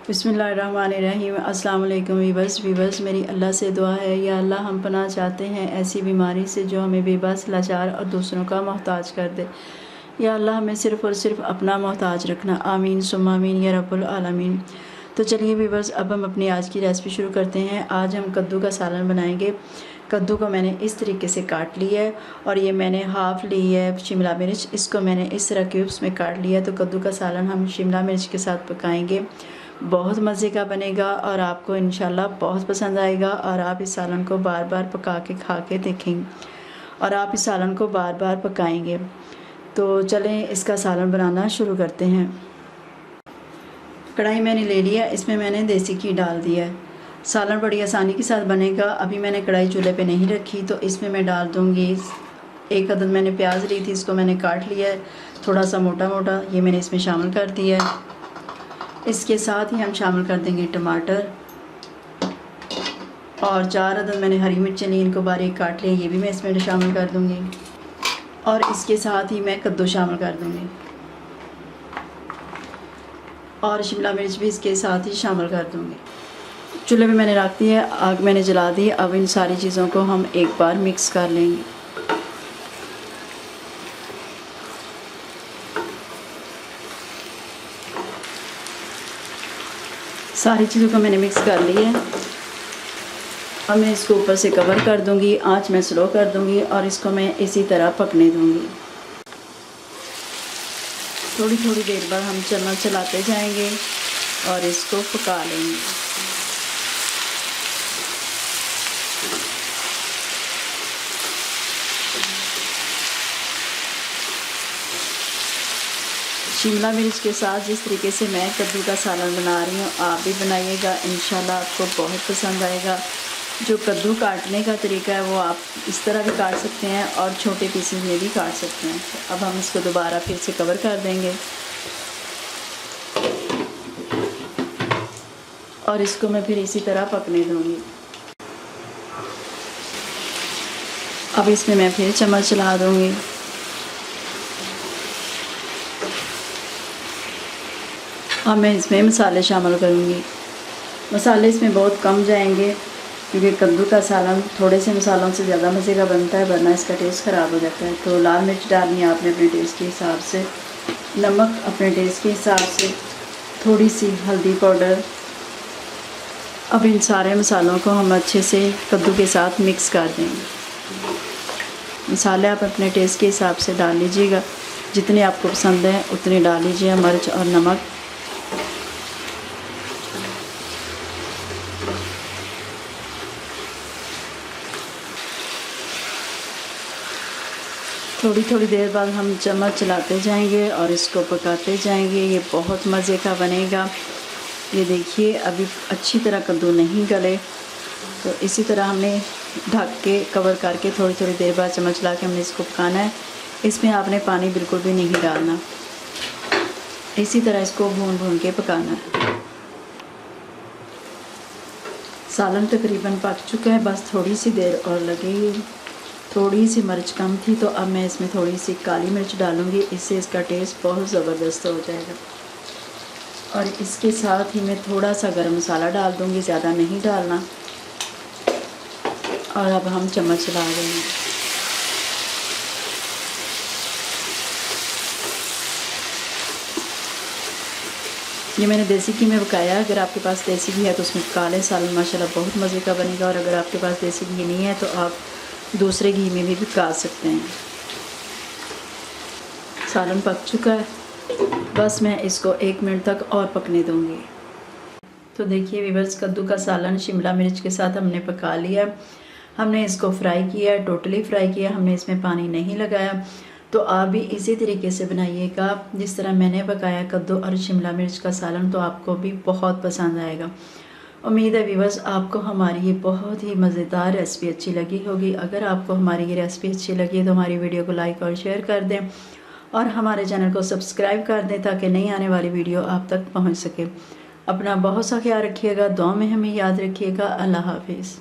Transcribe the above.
बिस्मिल्लाहिर्रहमानिर्रहीम। अस्सलाम वालेकुम वीवर्स, मेरी अल्लाह से दुआ है, या अल्लाह हम पनाह चाहते हैं ऐसी बीमारी से जो हमें बेबस, लाचार और दूसरों का मोहताज कर दे। या अल्लाह हमें सिर्फ़ और सिर्फ अपना मोहताज रखना। आमीन सुम्मा आमीन या रब्बुल आलमीन। तो चलिए वीवर्स, अब हम अपनी आज की रेसिपी शुरू करते हैं। आज हम कद्दू का सालन बनाएंगे। कद्दू को मैंने इस तरीके से काट लिया है और ये मैंने हाफ़ ली है शिमला मिर्च, इसको मैंने इस तरह क्यूब्स में काट लिया है। तो कद्दू का सालन हम शिमला मिर्च के साथ पकाएंगे। बहुत मज़े का बनेगा और आपको इंशाल्लाह बहुत पसंद आएगा और आप इस सालन को बार बार पका के खा के देखेंगे और आप इस सालन को बार बार पकाएंगे। तो चलें इसका सालन बनाना शुरू करते हैं। कढ़ाई मैंने ले लिया, इसमें मैंने देसी घी डाल दिया है। सालन बड़ी आसानी के साथ बनेगा। अभी मैंने कढ़ाई चूल्हे पे नहीं रखी, तो इसमें मैं डाल दूँगी एक अदद मैंने प्याज ली थी, इसको मैंने काट लिया है थोड़ा सा मोटा मोटा, ये मैंने इसमें शामिल कर दिया है। इसके साथ ही हम शामिल कर देंगे टमाटर और 4 अदद मैंने हरी मिर्चें ली, इनको बारीक काट लिया, ये भी मैं इसमें शामिल कर दूँगी। और इसके साथ ही मैं कद्दू शामिल कर दूँगी और शिमला मिर्च भी इसके साथ ही शामिल कर दूँगी। चूल्हे पे मैंने रख दी है, आग मैंने जला दी। अब इन सारी चीज़ों को हम एक बार मिक्स कर लेंगे। सारी चीज़ों को मैंने मिक्स कर लिया है। अब मैं इसको ऊपर से कवर कर दूंगी, आंच मैं स्लो कर दूंगी और इसको मैं इसी तरह पकने दूंगी। थोड़ी थोड़ी देर बाद हम चम्मच चलाते जाएंगे और इसको पका लेंगे। शिमला मिर्च के साथ जिस तरीके से मैं कद्दू का सालन बना रही हूँ, आप भी बनाइएगा, इंशाल्लाह आपको बहुत पसंद आएगा। जो कद्दू काटने का तरीका है वो आप इस तरह भी काट सकते हैं और छोटे पीसेस में भी काट सकते हैं। अब हम इसको दोबारा फिर से कवर कर देंगे और इसको मैं फिर इसी तरह पकने दूँगी। अब इसमें मैं फिर चम्मच चला दूँगी। अब मैं इसमें मसाले शामिल करूँगी। मसाले इसमें बहुत कम जाएंगे क्योंकि कद्दू का सालन थोड़े से मसालों से ज़्यादा मज़े का बनता है, वरना इसका टेस्ट ख़राब हो जाता है। तो लाल मिर्च डालनी है आपने अपने टेस्ट के हिसाब से, नमक अपने टेस्ट के हिसाब से, थोड़ी सी हल्दी पाउडर। अब इन सारे मसालों को हम अच्छे से कद्दू के साथ मिक्स कर देंगे। मसाले आप अपने टेस्ट के हिसाब से डाल लीजिएगा, जितने आपको पसंद है उतने डाल लीजिए, मिर्च और नमक। थोड़ी थोड़ी देर बाद हम चम्मच चलाते जाएंगे और इसको पकाते जाएंगे। ये बहुत मज़े का बनेगा। ये देखिए अभी अच्छी तरह कद्दू नहीं गले, तो इसी तरह हमने ढक के कवर करके थोड़ी थोड़ी देर बाद चम्मच चला के हमने इसको पकाना है। इसमें आपने पानी बिल्कुल भी नहीं डालना, इसी तरह इसको भून भून के पकाना है। सालन तकरीबन पक चुका है, बस थोड़ी सी देर और लगेगी। थोड़ी सी मिर्च कम थी, तो अब मैं इसमें थोड़ी सी काली मिर्च डालूँगी, इससे इसका टेस्ट बहुत ज़बरदस्त हो जाएगा। और इसके साथ ही मैं थोड़ा सा गरम मसाला डाल दूँगी, ज़्यादा नहीं डालना। और अब हम चम्मच चला देंगे। ये मैंने देसी घी में पकाया। अगर आपके पास देसी घी है तो उसमें पका लें, सालन माशाल्लाह बहुत मज़े का बनेगा। और अगर आपके पास देसी घी नहीं है तो आप दूसरे घी में भी पका सकते हैं। सालन पक चुका है, बस मैं इसको 1 मिनट तक और पकने दूंगी। तो देखिए वीवर्स, कद्दू का सालन शिमला मिर्च के साथ हमने पका लिया। हमने इसको फ्राई किया, टोटली फ्राई किया, हमने इसमें पानी नहीं लगाया। तो आप भी इसी तरीके से बनाइएगा जिस तरह मैंने पकाया कद्दू और शिमला मिर्च का सालन, तो आपको भी बहुत पसंद आएगा। उम्मीद है व्यूअर्स आपको हमारी ये बहुत ही मज़ेदार रेसिपी अच्छी लगी होगी। अगर आपको हमारी ये रेसिपी अच्छी लगी है तो हमारी वीडियो को लाइक और शेयर कर दें और हमारे चैनल को सब्सक्राइब कर दें ताकि नई आने वाली वीडियो आप तक पहुंच सके। अपना बहुत सा ख्याल रखिएगा, दुआ में हमें याद रखिएगा। अल्लाह हाफिज़।